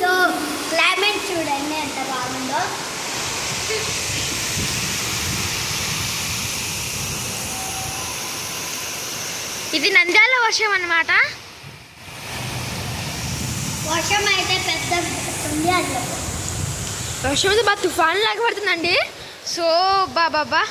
So climate చూడండి ఎంత బాగుందో. ఇది నంద్యాల వర్షం అన్నమాట. వర్షం అయితే పెద్ద ఉంది. అట్లా వర్షం అయితే బాగా తుఫాను లాగా పడుతుందండి. సో బాబా